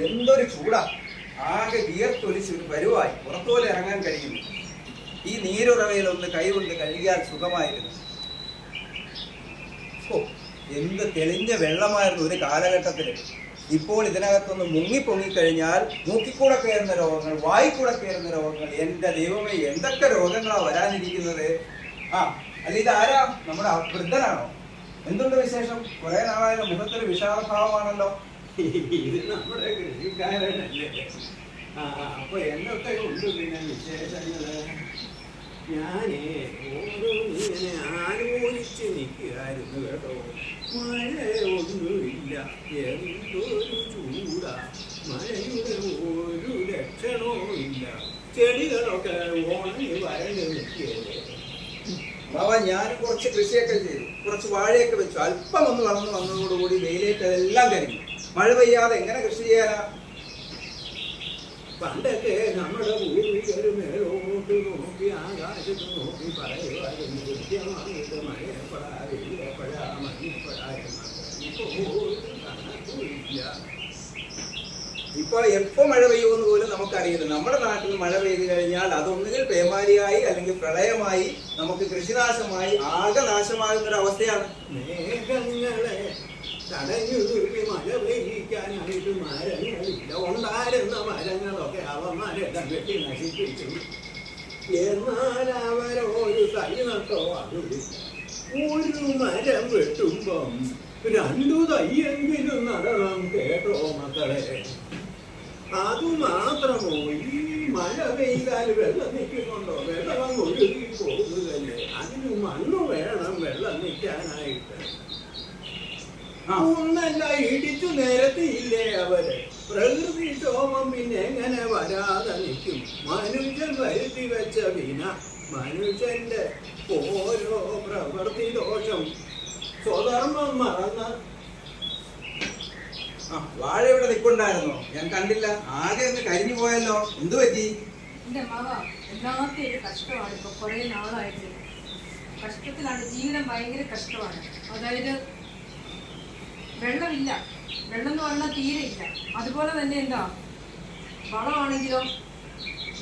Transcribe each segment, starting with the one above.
എന്തൊരു ചൂടാ! ആകെ വിയർത്തൊലിച്ച് ഒരു പരുവായി പുറത്തുപോലെ ഇറങ്ങാൻ കഴിയുന്നു. ഈ നീരുറവയിലൊന്ന് കൈകൊണ്ട് കഴുകിയാൽ സുഖമായിരുന്നു. ഓ, എന്ത് തെളിഞ്ഞ വെള്ളമായിരുന്നു ഒരു കാലഘട്ടത്തിൽ. ഇപ്പോൾ ഇതിനകത്തൊന്ന് മുങ്ങിപ്പൊങ്ങിക്കഴിഞ്ഞാൽ മൂക്കിക്കൂടെ കയറുന്ന രോഗങ്ങൾ, വായിക്കൂടെ കയറുന്ന രോഗങ്ങൾ. എന്റെ ദൈവമേ, എന്തൊക്കെ രോഗങ്ങളാ വരാനിരിക്കുന്നത്! ആ, അല്ല, ഇതാരാ? നമ്മുടെ വൃദ്ധനാണോ? എന്തുണ്ട് വിശേഷം? കുറെ നാളായ മുഖത്തൊരു വിഷാദഭാവമാണല്ലോ. ഇത് നമ്മുടെ കൃഷിക്കാരനല്ലേ? അപ്പൊ എന്തൊക്കെ ഉണ്ട് പിന്നെ വിശേഷങ്ങള്? ഞാനേ ഓരോന്നിങ്ങനെ ആലോചിച്ച് നിൽക്കുകയായിരുന്നു കേട്ടോ. മഴയൊന്നുമില്ല, എന്തൊരു ചൂടാ! മഴയുടെ ഒരു ലക്ഷണവും ഇല്ല. ചെടികളൊക്കെ ഉണങ്ങി വരണ്ട് നിൽക്കുകയല്ലേ. ബാബ, ഞാൻ കുറച്ച് കൃഷിയൊക്കെ ചെയ്തു, കുറച്ച് വാഴയൊക്കെ വെച്ചു. അല്പം ഒന്ന് വളർന്നു വന്നതോടുകൂടി വെയിലേക്ക് അതെല്ലാം കരിഞ്ഞു. മഴ പെയ്യാതെ എങ്ങനെ കൃഷി ചെയ്യാനാ? പണ്ടൊക്കെ നമ്മുടെ പൂർവികർ മേലോട്ട് നോക്കി ആകാശത്ത് നോക്കി പറയുമായിരുന്നു, കൃത്യമായിട്ട് മഴയപ്പെടാ, വെയിലപ്പെടാ, മഞ്ഞപ്പെടാ എന്നൊക്കെ. ഇപ്പോൾ എപ്പോ മഴ പെയ്യുമെന്ന് പോലും നമുക്കറിയില്ല. നമ്മുടെ നാട്ടിൽ മഴ പെയ്തു കഴിഞ്ഞാൽ അതൊന്നുകിൽ പേമാരിയായി അല്ലെങ്കിൽ പ്രളയമായി, നമുക്ക് കൃഷിനാശമായി, ആകെ നാശമാകുന്ന ഒരു അവസ്ഥയാണ്. മേഘങ്ങളെ തടഞ്ഞു നിർത്തി മഴ പെയ്യിക്കാനായിട്ട് മരങ്ങളില്ല. ഉണ്ടായിരുന്ന മരങ്ങളൊക്കെ അവന്മാരെല്ലാം വെട്ടി നശിപ്പിച്ചു. എന്നാൽ അവരൊരു തൈ നട്ടോ അതില്ല. ഒരു മരം വെട്ടുമ്പം 2 തൈയെങ്കിലും നടണം കേട്ടോ മക്കളെ. അതുമാത്രമോ, ഈ മഴ പെയ്താൽ വെള്ളം നിൽക്കുന്നുണ്ടോ? വെള്ളം ഒഴുകി പോകുകയല്ലേ. അതിന് മണ്ണ് വേണം വെള്ളം നിൽക്കാനായിട്ട്. ഒന്നല്ല ഇടിച്ചു നിരത്തിയില്ലേ അവര്. പ്രകൃതി ക്ഷോഭം പിന്നെ എങ്ങനെ വരാതെ നിൽക്കും? മനുഷ്യൻ വരുത്തി വെച്ച വിന, മനുഷ്യന്റെ ഓരോ പ്രവൃത്തി ദോഷം, സ്വധർമ്മം മറന്ന്. വാഴ ഇവിടെ നിൽക്കുണ്ടായിരുന്നോ? ഞാൻ കണ്ടില്ല. ആകെ ഒന്ന് കരിഞ്ഞു പോയല്ലോ. എന്തു പറ്റി? എന്റെ അമ്മാവ, എല്ലാത്ത ഒരു കഷ്ടമാണ്. ഇപ്പൊ കുറെ നാളായിട്ട് കഷ്ടത്തിലാണ്. ജീവിതം ഭയങ്കര കഷ്ടമാണ്. അതായത് വെള്ളമില്ല, വെള്ളം എന്ന് പറഞ്ഞാൽ തീരെ ഇല്ല. അതുപോലെ തന്നെ എന്താ വളമാണെങ്കിലോ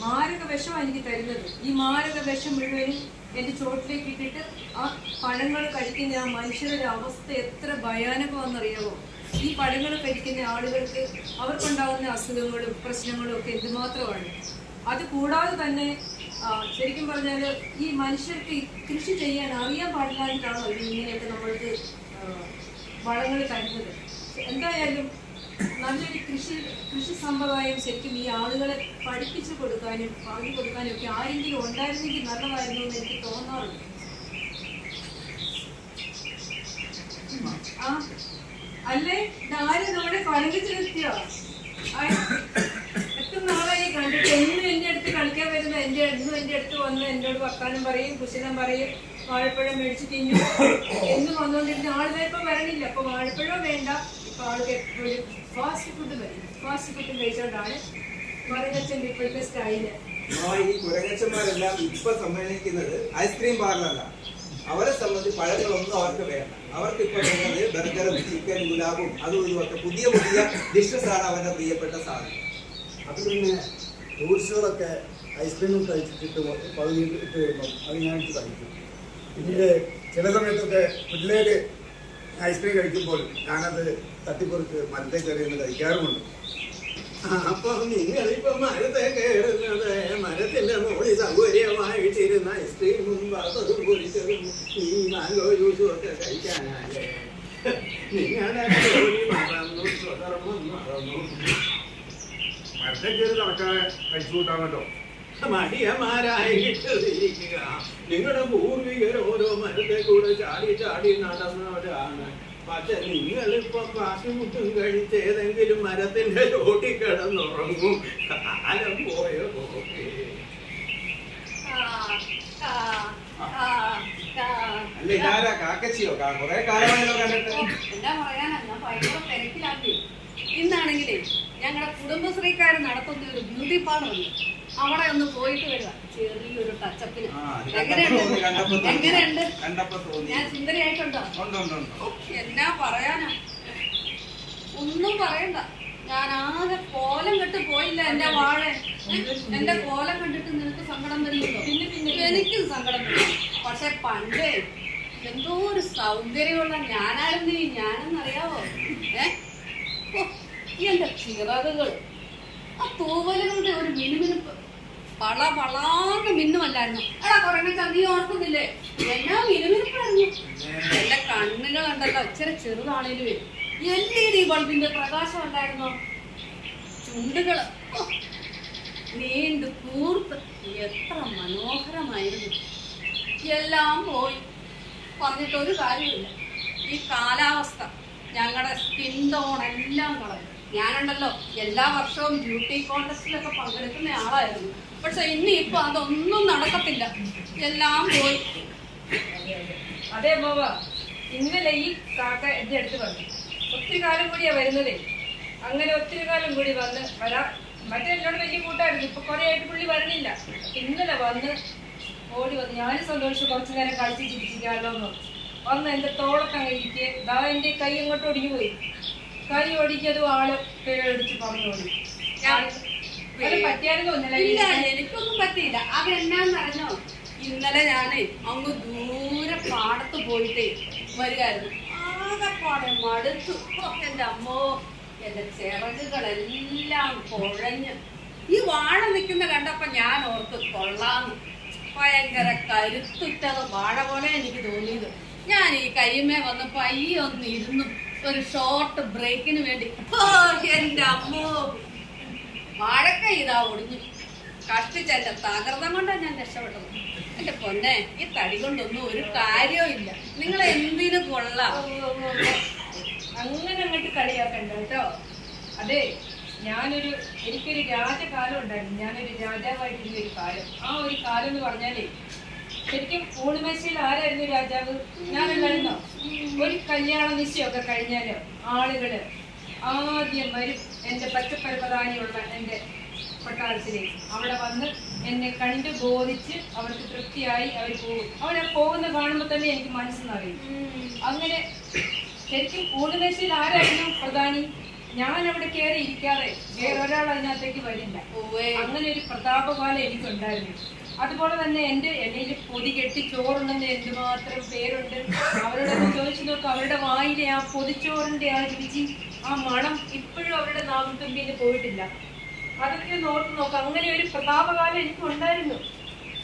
മാരക വിഷമാണ് എനിക്ക് തരുന്നത്. ഈ മാരക വിഷം മുഴുവനും എന്റെ ചോട്ടിലേക്ക് ഇട്ടിട്ട് ആ പഴങ്ങൾ കഴിക്കുന്ന ആ മനുഷ്യരുടെ അവസ്ഥ എത്ര ഭയാനകമാണെന്നറിയാമോ? ഈ പഴങ്ങൾ കഴിക്കുന്ന ആളുകൾക്ക് അവർക്കുണ്ടാകുന്ന അസുഖങ്ങളും പ്രശ്നങ്ങളും ഒക്കെ എന്തുമാത്രമാണ്. അത് കൂടാതെ തന്നെ ശരിക്കും പറഞ്ഞാൽ ഈ മനുഷ്യർക്ക് കൃഷി ചെയ്യാൻ അറിയാൻ പാടില്ലായിട്ടാണോ ഇങ്ങനെയൊക്കെ നമ്മൾക്ക് വളങ്ങൾ തരുന്നത്. എന്തായാലും നല്ലൊരു കൃഷി സമ്പ്രദായം ശരിക്കും ഈ ആളുകളെ പഠിപ്പിച്ചു കൊടുക്കാനും പറഞ്ഞു കൊടുക്കാനും ഒക്കെ ആരെങ്കിലും ഉണ്ടായിരുന്നെങ്കിൽ നല്ലതായിരുന്നു എന്ന് എനിക്ക് തോന്നാറുണ്ട്. ആ അല്ലേ, ആരും നമ്മുടെ കളിച്ചിരുത്തിയോ? എത്ര നാളായി കണ്ടിട്ട്. എന്നും എന്റെ അടുത്ത് കളിക്കാൻ വരുന്ന എന്നും എന്റെ അടുത്ത് വന്ന് എന്നോട് വർത്താനം പറയും, കുശലം പറയും, വാഴപ്പഴം മേടിച്ച് തിന്നു എന്നും വന്നുകൊണ്ടിരുന്ന ആളുകൾ ഇപ്പൊ വരണില്ല. അപ്പൊ വാഴപ്പഴം വേണ്ട, ഇപ്പൊ ആൾക്ക് എപ്പോഴും ഫാസ്റ്റ് ഫുഡ് വരും. ഫാസ്റ്റ് ഫുഡ് കഴിച്ചോണ്ടാണ് കുരങ്ങച്ചന്റെ ഇപ്പോഴത്തെ സ്റ്റൈല്. ഈ കുരങ്ങച്ചന്മാരെല്ലാം ഇപ്പൊ സമ്മേളിക്കുന്നത് ഐസ്ക്രീം പാർലറല്ല. അവരെ സംബന്ധിച്ച് പഴങ്ങളൊന്നും അവർക്ക് വേണ്ട. അവർക്ക് ഇപ്പൊ വേണ്ടത് ബർഗറും ചിക്കൻ ഗുലാബും അതും ഇതുമൊക്കെ പുതിയ പുതിയ ഡിഷസ് ആണ് അവരുടെ പ്രിയപ്പെട്ട സാധനം. അത് പിന്നെ ടൂറിസ്റ്റുകളൊക്കെ ഐസ്ക്രീമും കഴിച്ചിട്ട് പകുതിയിട്ട് വരുമ്പം അത് ഞാൻ കഴിക്കും. പിന്നീട് ചില സമയത്തൊക്കെ പിള്ളേര് ഐസ്ക്രീം കഴിക്കുമ്പോൾ ഞാനത് തട്ടിപ്പറിച്ച് മരത്തേക്ക് എറിയുന്നത് കഴിക്കാറുമുണ്ട്. അപ്പൊ നിങ്ങളിപ്പോ മരത്തെ കയറുന്നത് മരത്തിന്റെ മുകളിൽ സൗകര്യമായിട്ടിരുന്ന ഐസ്ക്രീമും വറുത്തതും പൊരിച്ചതും ഈ മാംഗോ ജ്യൂസും ഒക്കെ കഴിക്കാനല്ലേ? നിങ്ങളുടെ ജോലി മറന്നു, സ്വധർമ്മം മറന്നു. മരത്തെ കയറി നടക്കാതെ കഴിച്ചു കൂട്ടാമല്ലോ. മടിയന്മാരായിട്ടിരിക്കുക. നിങ്ങളുടെ പൂർവികർ ഓരോ മരത്തെ കൂടെ ചാടി ചാടി നടന്നവരാണ്. പക്ഷെ നിങ്ങളിപ്പം വാശിമുട്ടും കഴിച്ച് ഏതെങ്കിലും മരത്തിന്റെ ചോട്ടി കിടന്നുറങ്ങും. കാലം പോയോ നോക്കി. അല്ല, ഇതാരാ? കാക്കച്ചിയോ? കുറെ കാലമായല്ലോ കണ്ടിട്ട്. എന്താ പറയാനാ, ഞാൻ ഭയങ്കര തിരക്കിലാക്കി. ഇന്നാണെങ്കിലേ ഞങ്ങളുടെ കുടുംബശ്രീക്കാരൻ നടത്തുന്ന ഒരു ബ്യൂട്ടി പാർലർ ഉണ്ട്. അവിടെ ഒന്ന് പോയിട്ട് വരിക, ചെറിയൊരു ടച്ചപ്പിന്. എങ്ങനെയുണ്ട്? ഞാൻ സുന്ദരിയായിട്ടുണ്ടോ? എന്നാ പറയാനാ, ഒന്നും പറയണ്ട. ഞാൻ ആകെ കോലം കെട്ട് പോയില്ല എന്റെ വാഴ. എന്റെ കോലം കണ്ടിട്ട് നിനക്ക് സങ്കടം വരുന്നുണ്ടോ? പിന്നെ എനിക്കും സങ്കടം വരും. പക്ഷെ പണ്ടേ എന്തോ ഒരു സൗന്ദര്യമുള്ള ഞാനെന്നറിയാവോ? എന്റെ ചിറകുകൾ, ആ തൂവലുകളുടെ ഒരു മിനുമിനുപ്പ് വളാന്ന് മിന്നുമല്ലായിരുന്നു. എടാ കുറഞ്ഞ നീ ഓർക്കുന്നില്ലേ? എന്നാ മിനുമിനുപ്പായിരുന്നു. എന്റെ കണ്ണുകൾ കണ്ടല്ലോ ഇച്ചിരി ചെറുതാണേലും LED ബൾബിന്റെ പ്രകാശം ഉണ്ടായിരുന്നോ? ചുണ്ടുകള് നീണ്ടു കൂർത്ത് എത്ര മനോഹരമായിരുന്നു. എല്ലാം പോയി. പറഞ്ഞിട്ടൊരു കാര്യമില്ല. ഈ കാലാവസ്ഥ ഞങ്ങളുടെ സ്കിൻ ടോൺ എല്ലാം കളഞ്ഞു. ഞാനുണ്ടല്ലോ എല്ലാ വർഷവും ബ്യൂട്ടി കോൺടെസ്റ്റിലൊക്കെ പങ്കെടുക്കുന്ന ആളായിരുന്നു. പക്ഷെ ഇനിയിപ്പോ അതൊന്നും നടക്കത്തില്ല. എല്ലാം പോയി. അതെ അമ്മാവ, ഇന്നലെ ഈ കാക്ക എന്റെ അടുത്ത് വന്നു. ഒത്തിരി കാലം കൂടിയാ വരുന്നതേ. അങ്ങനെ ഒത്തിരി കാലം കൂടി മറ്റേ എന്നോട് വലിയ കൂട്ടായിരുന്നു. ഇപ്പൊ കുറെ ആയിട്ട് പുള്ളി വരണില്ല. ഇന്നലെ ഓടി വന്ന് ഞാനും സന്തോഷിച്ച് കുറച്ചു നേരം കളിച്ച് ചിരിച്ചിരിക്കാമല്ലോ എന്ന് വന്ന് എന്റെ തോളൊക്കെ ഇരിക്കെ ദാ എന്റെ കൈ അങ്ങോട്ട് ഒടിഞ്ഞു പോയി. കൈ ഒടിക്കതും ആള് പേടിച്ച് പറഞ്ഞു ഓടി. പറ്റിയാലും ഇല്ല, എനിക്കൊന്നും പറ്റിയില്ല. അതെന്നാന്നറിഞ്ഞോ? ഇന്നലെ ഞാനേ അങ്ങ് ദൂരെ പാടത്ത് പോയിട്ടേ വരികയായിരുന്നു. ആകെപ്പാടെ മടുത്തു. എന്റെ അമ്മോ, എന്റെ ചിറകുകളെല്ലാം കുഴഞ്ഞ്. ഈ വാഴ നിൽക്കുന്ന കണ്ടപ്പോ ഞാൻ ഓർത്ത് കൊള്ളാന്ന്. ഭയങ്കര കരുത്തുറ്റത് വാഴ പോലെ എനിക്ക് തോന്നിയത്. ഞാൻ ഈ കയ്യുമേ വന്ന് പയ്യൊന്ന് ഇരുന്നു ഒരു ഷോർട്ട് ബ്രേക്കിന് വേണ്ടി. എന്റെ അമ്മോ, വാഴക്ക ഇതാ ഒടിഞ്ഞു. കഷ്ടിച്ചെന്റെ തകർത്തം കൊണ്ടാണ് ഞാൻ രക്ഷപ്പെട്ടത്. എന്റെ പൊന്നെ, ഈ തടി കൊണ്ടൊന്നും ഒരു കാര്യവും ഇല്ല. നിങ്ങൾ എന്തിനു കൊള്ളാം? അങ്ങനെ അങ്ങോട്ട് കളിയാക്കണ്ട കേട്ടോ. അതെ, എനിക്കൊരു രാജകാലം ഉണ്ടായിരുന്നു. ഞാനൊരു രാജാവായിട്ടിരുന്ന ഒരു കാലം. ആ ഒരു കാലം എന്ന് പറഞ്ഞാലേ ശരിക്കും ഊണുമേശയിൽ ആരായിരുന്നു രാജാവ്? ഞാനല്ലായിരുന്നോ? ഒരു കല്യാണ നിശ്ചയമൊക്കെ കഴിഞ്ഞാലോ ആളുകള് ആദ്യം വരും എന്റെ പച്ചപ്പരപതാനിയുള്ള എന്റെ കൊട്ടാരത്തിലേക്ക്. അവിടെ വന്ന് എന്നെ കണ്ടു ബോധിച്ച് അവർക്ക് തൃപ്തിയായി അവർ പോകും. അവരെ പോകുന്ന കാണുമ്പോൾ തന്നെ എനിക്ക് മനസ്സിലറിയും. അങ്ങനെ ശരിക്കും ഊണുമേശയിൽ ആരായിരുന്നു പ്രധാനി? ഞാൻ അവിടെ കയറി ഇരിക്കാതെ വേറൊരാൾ അതിനകത്തേക്ക് വരില്ല. അങ്ങനെ ഒരു പ്രതാപകാലം എനിക്കുണ്ടായിരുന്നു. അതുപോലെ തന്നെ എന്റെ ഇടയിൽ പൊതി കെട്ടി ചോറുണ്ടെന്ന് എന്തുമാത്രം പേരുണ്ട്. അവരോടൊന്ന് ചോദിച്ചു നോക്കും. അവരുടെ വായിലെ ആ പൊതിച്ചോറിന്റെ ആ രുചി, ആ മണം ഇപ്പോഴും അവരുടെ നാവിൻ തുമ്പിയിൽ പോയിട്ടില്ല. അതൊക്കെ ഒന്ന് ഓർത്ത് നോക്കാം. അങ്ങനെ ഒരു പ്രതാപകാലം എനിക്കുണ്ടായിരുന്നു.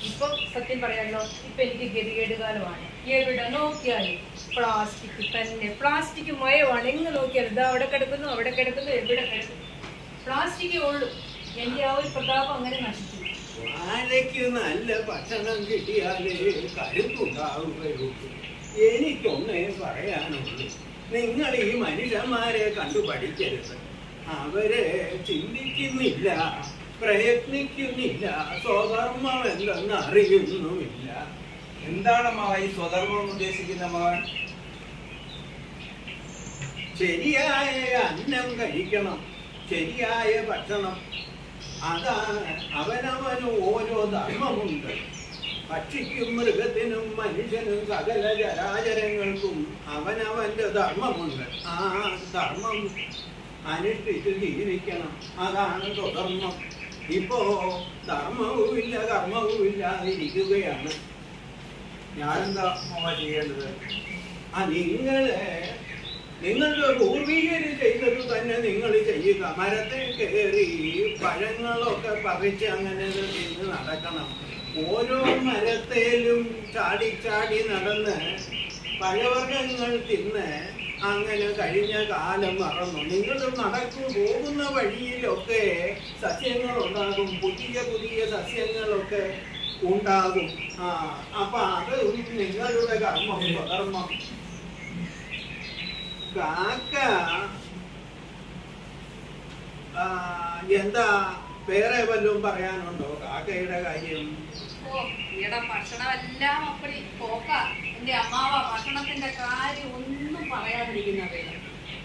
ഇപ്പൊ സത്യം പറയാമല്ലോ, ഇപ്പൊ എനിക്ക് ഗതികേട് കാലമാണ്. എവിടെ നോക്കിയാലും പ്ലാസ്റ്റിക് തന്നെ. പ്ലാസ്റ്റിക് മയമാണ്. എങ്ങ് നോക്കിയാലും ഇതാ അവിടെ കിടക്കുന്നു, അവിടെ കിടക്കുന്നു, എവിടെ കിടക്കുന്നു, പ്ലാസ്റ്റിക്കേ ഉള്ളൂ. എന്റെ ആ ഒരു പ്രതാപം അങ്ങനെ നശിച്ചു. വാഴയ്ക്ക് നല്ല ഭക്ഷണം കിട്ടിയാലേ കരുത്തുണ്ടാവുകയുള്ളൂ. എനിക്കൊന്നേ പറയാനുള്ളൂ, നിങ്ങൾ ഈ മനുഷ്യന്മാരെ കണ്ടു പഠിക്കരുത്. അവരെ ചിന്തിക്കുന്നില്ല, പ്രയത്നിക്കുന്നില്ല, സ്വധർമ്മം എന്തെന്ന് അറിയുന്നുമില്ല. എന്താണ് അമ്മാവ ഈ സ്വധർമ്മം ഉദ്ദേശിക്കുന്ന അമ്മാവൻ? ശരിയായ അന്നം കഴിക്കണം, ശരിയായ ഭക്ഷണം. അതാണ് അവനവന് ഓരോ ധർമ്മമുണ്ട്. പക്ഷിക്കും മൃഗത്തിനും മനുഷ്യനും സകല ചരാചരങ്ങൾക്കും അവനവന്റെ ധർമ്മമുണ്ട്. ആ ധർമ്മം അനുഷ്ഠിച്ച് ജീവിക്കണം. അതാണ് സ്വധർമ്മം. ഇപ്പോ ധർമ്മവുമില്ല കർമ്മവുമില്ല ഇരിക്കുകയാണ്. ഞാനെന്താ അമ്മാവ ചെയ്യേണ്ടത്? നിങ്ങളുടെ പൂർവികര് ചെയ്തത് തന്നെ നിങ്ങൾ ചെയ്യുക. മരത്തിൽ കയറി പഴങ്ങളൊക്കെ പറിച്ച് അങ്ങനെ തിന്ന് നടക്കണം. ഓരോ മരത്തേലും ചാടി ചാടി നടന്ന് പഴവർഗ്ഗങ്ങൾ തിന്ന് അങ്ങനെ കഴിഞ്ഞ കാലം മറന്നു. നിങ്ങൾ പോകുന്ന വഴിയിലൊക്കെ സസ്യങ്ങളുണ്ടാകും, പുതിയ പുതിയ സസ്യങ്ങളൊക്കെ ഉണ്ടാകും. അപ്പൊ അത് നിങ്ങളുടെ കർമ്മം, സ്വധർമ്മം. കാക്ക എന്താ വേറെ വല്ലതും പറയാനുണ്ടോ കാക്കയുടെ കാര്യം? ഈയുടെ ഭക്ഷണമെല്ലാം അപ്പടി പോക്ക. എന്റെ അമ്മാവ ഭക്ഷണത്തിന്റെ കാര്യം ഒന്നും പറയാതിരിക്കുന്നവേ.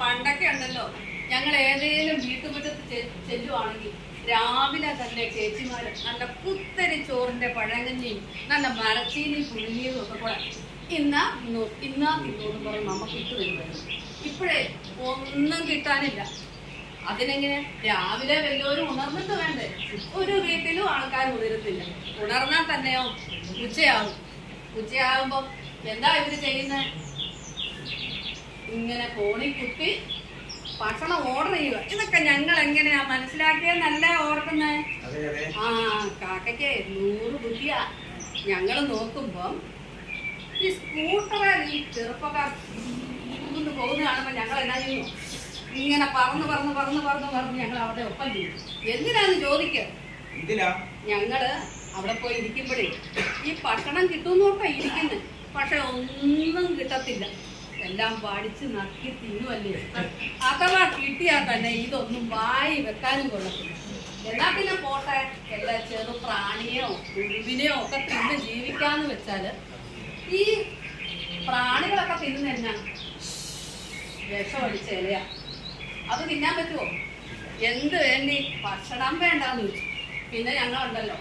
പണ്ടൊക്കെ ഉണ്ടല്ലോ, ഞങ്ങൾ ഏതെങ്കിലും വീട്ടുമുറ്റത്ത് ചെല്ലുവാണെങ്കിൽ രാവിലെ തന്നെ ചേച്ചിമാര് നല്ല കുത്തരി ചോറിന്റെ പഴങ്കഞ്ഞിയും നല്ല മരച്ചീനിയും പുഴുങ്ങിയതും ഒക്കെ കൂടെ ഇന്നോന്ന് പറഞ്ഞ് നമുക്ക് ഇട്ട് തരുമായിരുന്നു. ഇപ്പോഴേ ഒന്നും കിട്ടാനില്ല. അതിനെങ്ങനെ രാവിലെ വല്ലവരും ഉണർന്നിട്ട് വേണ്ടേ? ഒരു വീട്ടിലും ആൾക്കാർ ഉണരത്തില്ല. ഉണർന്നാൽ തന്നെയോ ഉച്ചയാവും. ഉച്ചയാകുമ്പോ എന്താ ഇവര് ചെയ്യുന്നത്? ഇങ്ങനെ ഫോണിൽ കുത്തി ഭക്ഷണം ഓർഡർ ചെയ്യുക. ഇതൊക്കെ ഞങ്ങൾ എങ്ങനെയാ മനസ്സിലാക്കിയെന്നല്ല ഓർക്കുന്നത്. ആ കാക്കയ്ക്ക് 100 ബുദ്ധിയാ. ഞങ്ങൾ നോക്കുമ്പം ഈ സ്കൂട്ടറിൽ ഈ ചെറുപ്പക്കാർ പോകുന്ന കാണുമ്പോ ഞങ്ങൾ എന്നാ ചെയ്യുന്നു? ഇങ്ങനെ പറന്ന് ഞങ്ങൾ അവിടെ ഒപ്പം ചെയ്യും. എന്തിനാന്ന് ചോദിക്കുക. ഞങ്ങള് അവിടെ പോയി ഇരിക്കുമ്പോഴേ ഈ ഭക്ഷണം കിട്ടുമെന്നോട്ടാ ഇരിക്കുന്നത്. പക്ഷെ ഒന്നും കിട്ടത്തില്ല. എല്ലാം പഠിച്ച് നക്കി തിന്നുമല്ലേ. അഥവാ കിട്ടിയാൽ തന്നെ ഇതൊന്നും വായി വെക്കാനും കൊള്ളത്തില്ല. എന്നാ പിന്നെ പോട്ടെ, എല്ലാ ചെറു പ്രാണിയോ ഉരുവിനെയോ ഒക്കെ തിന്ന് ജീവിക്കാന്ന് വെച്ചാല് ഈ പ്രാണികളൊക്കെ തിന്നുന്ന എന്നാ വിഷമടിച്ച ഇലയാ. അത് തിന്നാൻ പറ്റുമോ? എന്ത് വേണ്ടി? ഭക്ഷണം വേണ്ടാന്ന് വെച്ചു. പിന്നെ ഞങ്ങളുണ്ടല്ലോ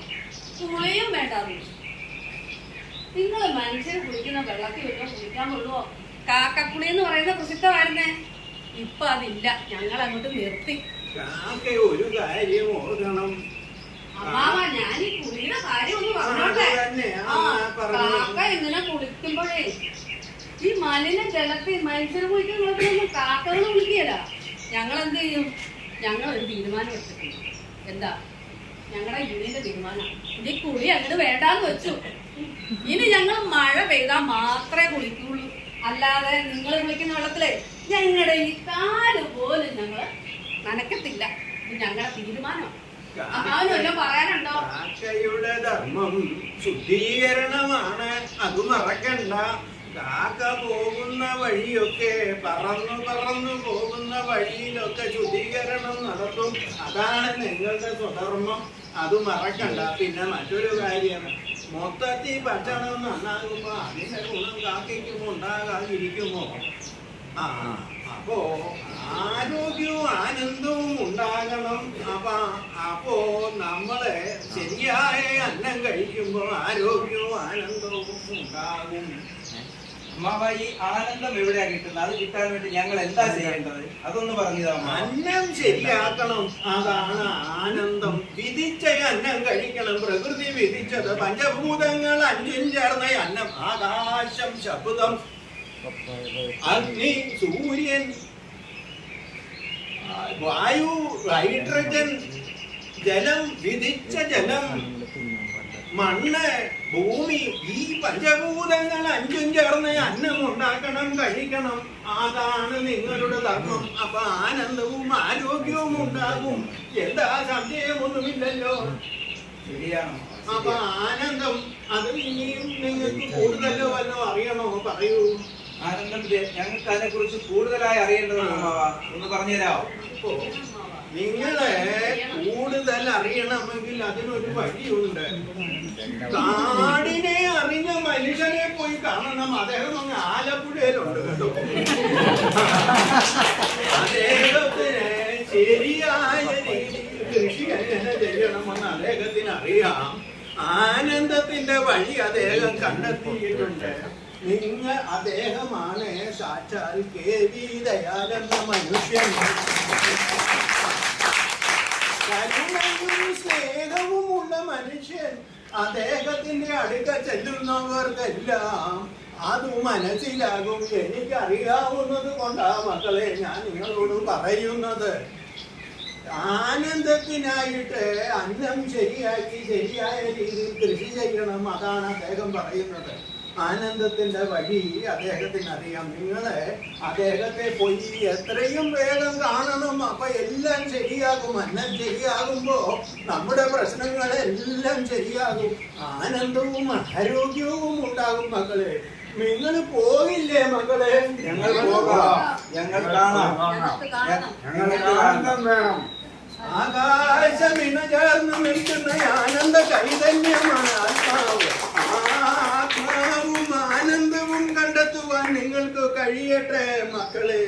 കുളിയും വേണ്ടാന്ന് വെച്ചു. നിങ്ങൾ മനുഷ്യർ കുളിക്കുന്ന വെള്ളത്തിൽ വെക്കാൻ കുളിക്കാൻ കൊള്ളുവോ? കാക്കക്കുളി എന്ന് പറയുന്ന പ്രസിദ്ധമായിരുന്നേ. ഇപ്പൊ അതില്ല. ഞങ്ങൾ അങ്ങോട്ട് നിർത്തി. ഒരു കാര്യം ഓർക്കണം അമ്മാവ, ഞാൻ ഈ കുളിയുടെ കാര്യം ഒന്ന് പറഞ്ഞോട്ടെ. കാക്ക ഇങ്ങനെ കുളിക്കുമ്പോഴേ ഈ മലിന ജലത്തിൽ മനുഷ്യർ കുളിക്കുന്നൊന്നും കാക്കകൾ കുളിക്കുകയല്ല. ഞങ്ങൾ എന്ത് ചെയ്യും? ഞങ്ങൾ ഒരു തീരുമാനം എടുത്തിട്ടുണ്ട്. എന്താ? ഞങ്ങളുടെ യൂണിയന്റെ തീരുമാനം ഇനി കുളി അങ്ങോട്ട് വേണ്ടാന്ന് വെച്ചു. ഇനി ഞങ്ങൾ മഴ പെയ്താൽ മാത്രമേ കുളിക്കുള്ളൂ. അല്ലാതെ നിങ്ങൾ കുളിക്കുന്ന വെള്ളത്തിലേ ഞങ്ങളുടെ ഈ കാല് പോലും ഞങ്ങള് നനക്കത്തില്ല. ഇത് ഞങ്ങളുടെ തീരുമാനം. അമ്മാവനെല്ലാം പറയാനുണ്ടോ? കാക്കയുടെ ധർമ്മം ശുദ്ധീകരണമാണ്. അത് മറക്കണ്ട. കാക്ക പോകുന്ന വഴിയൊക്കെ പറന്നു പോകുന്ന വഴിയിലൊക്കെ ശുദ്ധീകരണം നടത്തും. അതാണ് നിങ്ങളുടെ സ്വധർമ്മം. അത് മറക്കണ്ട. പിന്നെ മറ്റൊരു കാര്യം, മൊത്തത്തിൽ ഭക്ഷണം നന്നാകുമ്പോ അതിന്റെ ഗുണം കാക്കയ്ക്കും ഉണ്ടാകാതിരിക്കുമോ? അപ്പോ ആരോഗ്യവും ആനന്ദവും ഉണ്ടാകണം. അപ്പോ നമ്മള് ശരിയായ അന്നം കഴിക്കുമ്പോ ആരോഗ്യവും ആനന്ദവും ഉണ്ടാകും. അമ്മാവ, ഈ ആനന്ദം എവിടെയാ കിട്ടുന്നത്? അത് കിട്ടാൻ വേണ്ടി ഞങ്ങൾ എന്താ ചെയ്യേണ്ടത്? അതൊന്ന് പറഞ്ഞതാ. അന്നം ശരിയാക്കണം. അതാണ് ആനന്ദം. വിധിച്ച അന്നം കഴിക്കണം. പ്രകൃതി വിധിച്ചത് പഞ്ചഭൂതങ്ങൾ 5 ചേർന്ന അന്നം. ആകാശം, ശബ്ദം, അഗ്നി, സൂര്യൻ, വായു, ഹൈഡ്രജൻ, ജലം, വിധിച്ച ജലം, മണ്ണ്, ഭൂമി, ഈ പഞ്ചഭൂതങ്ങൾ 5 ചേർന്ന് അന്നം ഉണ്ടാക്കണം, കഴിക്കണം. അതാണ് നിങ്ങളുടെ ധർമ്മം. അപ്പൊ ആനന്ദവും ആരോഗ്യവും ഉണ്ടാകും. എന്താ സംശയമൊന്നുമില്ലല്ലോ. ശരിയാണ്. അപ്പൊ ആനന്ദം അത് ഇനിയും നിങ്ങൾക്ക് കൂടുതലോ വല്ലോ അറിയണോ? പറയൂ. ആനന്ദം ഞങ്ങൾക്ക് അതിനെ കുറിച്ച് കൂടുതലായി അറിയേണ്ടതാണ് അമ്മാവ. ഒന്ന് പറഞ്ഞുതരാമോ? നിങ്ങളെ കൂടുതൽ അറിയണമെങ്കിൽ അതിനൊരു വഴിയുണ്ട്. കാടിനെ അറിഞ്ഞ മനുഷ്യനെ പോയി കാണണം. അദ്ദേഹം അങ്ങ് ആലപ്പുഴയിലുണ്ട് കേട്ടോ. അദ്ദേഹത്തിന് ശരിയായ രീതിയിൽ കൃഷി എങ്ങനെ ചെയ്യണമെന്ന് അദ്ദേഹത്തിന് അറിയാം. ആനന്ദത്തിന്റെ വഴി അദ്ദേഹം കണ്ടെത്തിയിട്ടുണ്ട്. അദ്ദേഹമാണ് സാക്ഷാൽ KV ദയാനന്ദ മനുഷ്യൻ. കരുണയും സ്നേഹവുമുള്ള മനുഷ്യൻ. അദ്ദേഹത്തിന്റെ അടുക്ക ചെല്ലുന്നവർക്കെല്ലാം അത് മനസ്സിലാകും. എനിക്കറിയാവുന്നത് കൊണ്ടാ മക്കളെ ഞാൻ നിങ്ങളോട് പറയുന്നത്. ആനന്ദത്തിനായിട്ട് അന്നം ശരിയാക്കി ശരിയായ രീതിയിൽ കൃഷി ചെയ്യണം. അതാണ് അദ്ദേഹം പറയുന്നത്. ആനന്ദത്തിന്റെ വഴി അദ്ദേഹത്തിന് അറിയാം. നിങ്ങള് അദ്ദേഹത്തെ പോയി എത്രയും വേഗം കാണണം. അപ്പൊ എല്ലാം ശരിയാകും. അന്നം ശരിയാകുമ്പോ നമ്മുടെ പ്രശ്നങ്ങളെല്ലാം ശരിയാകും. ആനന്ദവും ആരോഗ്യവും ഉണ്ടാകും. മക്കളെ, നിങ്ങൾ പോകില്ലേ മക്കളെ? ഞങ്ങൾ പോകാം. ഞങ്ങൾ കാണാം. ഞങ്ങൾക്ക് ആനന്ദം വേണം. ആകാശമിണ ചേർന്ന് നിൽക്കുന്ന ആനന്ദ ചൈതന്യമാണ് ആത്മാവ്. ആത്മാവും ആനന്ദവും കണ്ടെത്തുവാൻ നിങ്ങൾക്ക് കഴിയട്ടെ മക്കളെ.